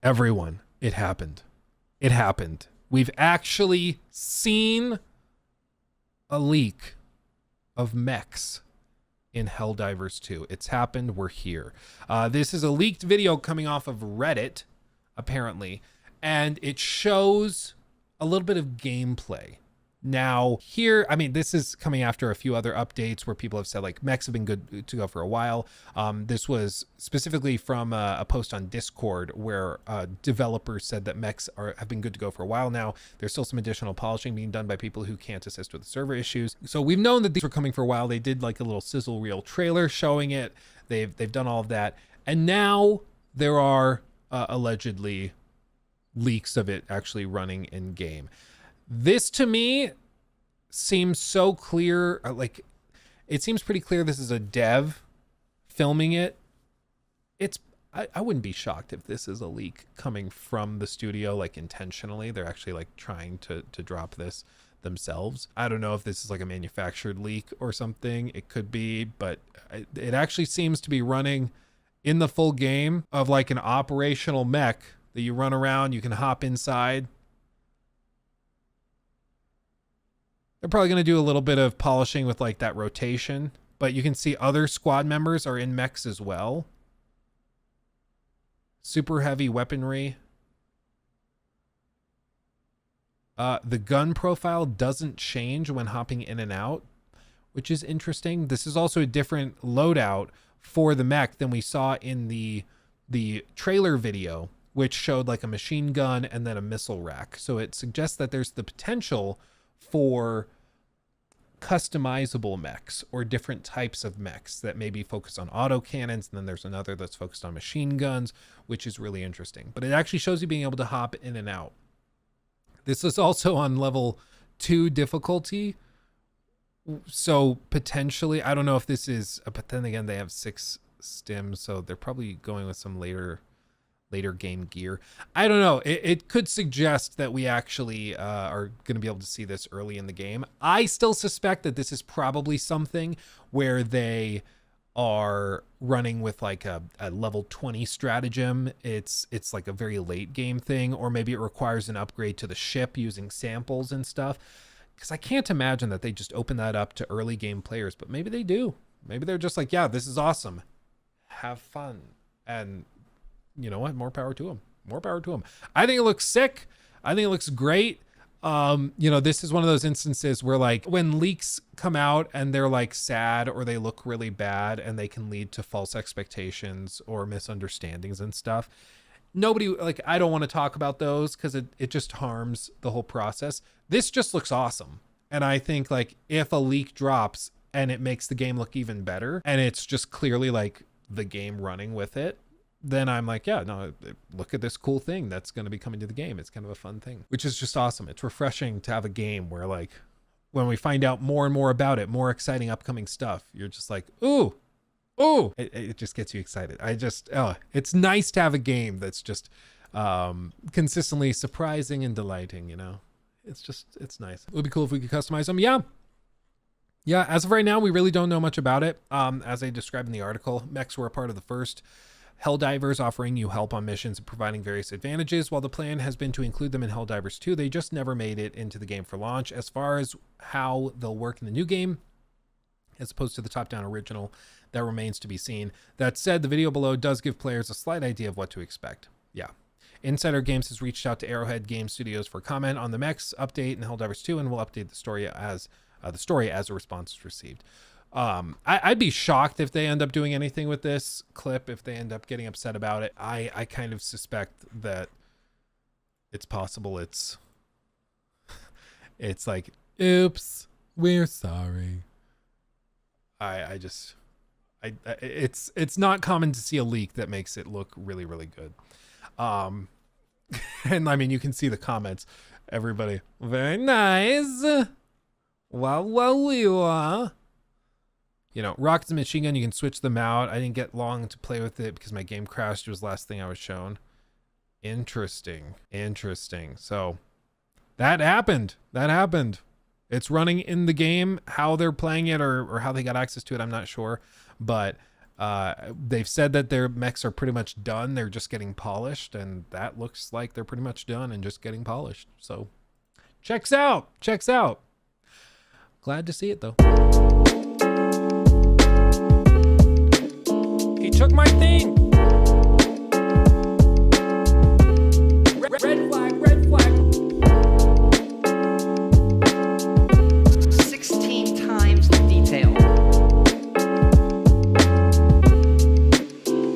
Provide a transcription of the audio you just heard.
Everyone, it happened. It happened. We've actually seen a leak of Mechs in Helldivers 2. It's happened. We're here. This is a leaked video coming off of Reddit, apparently, and it shows a little bit of gameplay. Now, here, I mean, this is coming after a few other updates where people have said, like, mechs have been good to go for a while. This was specifically from a post on Discord where developers said that mechs have been good to go for a while now. There's still some additional polishing being done by people who can't assist with the server issues. So we've known that these were coming for a while. They did, like, a little sizzle reel trailer showing it. They've done all of that. And now there are allegedly leaks of it actually running in game. This to me seems so clear. Like, it seems pretty clear this is a dev filming it. I wouldn't be shocked if this is a leak coming from the studio, like intentionally. They're actually like trying to drop this themselves. I don't know if this is like a manufactured leak or something. It could be, but it actually seems to be running in the full game of like an operational mech that you run around, you can hop inside. They're probably going to do a little bit of polishing with like that rotation, but you can see other squad members are in mechs as well. Super heavy weaponry. The gun profile doesn't change when hopping in and out, which is interesting. This is also a different loadout for the mech than we saw in the trailer video, which showed like a machine gun and then a missile rack. So it suggests that there's the potential for customizable mechs or different types of mechs that maybe focus on auto cannons, and then there's another that's focused on machine guns, which is really interesting. But it actually shows you being able to hop in and out. This is also on level 2 difficulty, so potentially, I don't know if this is, but then again, they have 6 stims, so they're probably going with some later game gear. I don't know. It could suggest that we actually are going to be able to see this early in the game. I still suspect that this is probably something where they are running with like a level 20 stratagem. It's like a very late game thing, or maybe it requires an upgrade to the ship using samples and stuff. Because I can't imagine that they just open that up to early game players, but maybe they do. Maybe they're just like, yeah, this is awesome. Have fun. And you know what? More power to them. More power to them. I think it looks sick. I think it looks great. You know, this is one of those instances where like when leaks come out and they're like sad or they look really bad and they can lead to false expectations or misunderstandings and stuff. Nobody, like, I don't want to talk about those because it just harms the whole process. This just looks awesome. And I think like if a leak drops and it makes the game look even better and it's just clearly like the game running with it, then I'm like, yeah, no, look at this cool thing that's going to be coming to the game. It's kind of a fun thing, which is just awesome. It's refreshing to have a game where like when we find out more and more about it, more exciting upcoming stuff, you're just like, ooh, it just gets you excited. It's nice to have a game that's just consistently surprising and delighting, you know? It's nice. It would be cool if we could customize them. Yeah, as of right now, we really don't know much about it. As I described in the article, mechs were a part of the first Helldivers, offering you help on missions and providing various advantages. While the plan has been to include them in Helldivers 2, they just never made it into the game for launch. As far as how they'll work in the new game, as opposed to the top-down original, that remains to be seen. That said, the video below does give players a slight idea of what to expect. Yeah. Insider Games has reached out to Arrowhead Game Studios for comment on the Mechs update in Helldivers 2, and will update the story as a response is received. I'd be shocked if they end up doing anything with this clip, if they end up getting upset about it. I kind of suspect that it's possible it's like, oops, we're sorry. It's not common to see a leak that makes it look really, really good. And I mean, you can see the comments. Everybody, very nice. Wow. You know, rockets and machine gun, you can switch them out. I didn't get long to play with it because my game crashed. It was the last thing I was shown. Interesting. So that happened. It's running in the game. How they're playing it or how they got access to it, I'm not sure. But They've said that their mechs are pretty much done. They're just getting polished, and that looks like they're pretty much done and just getting polished. So checks out. Glad to see it though. He took my thing.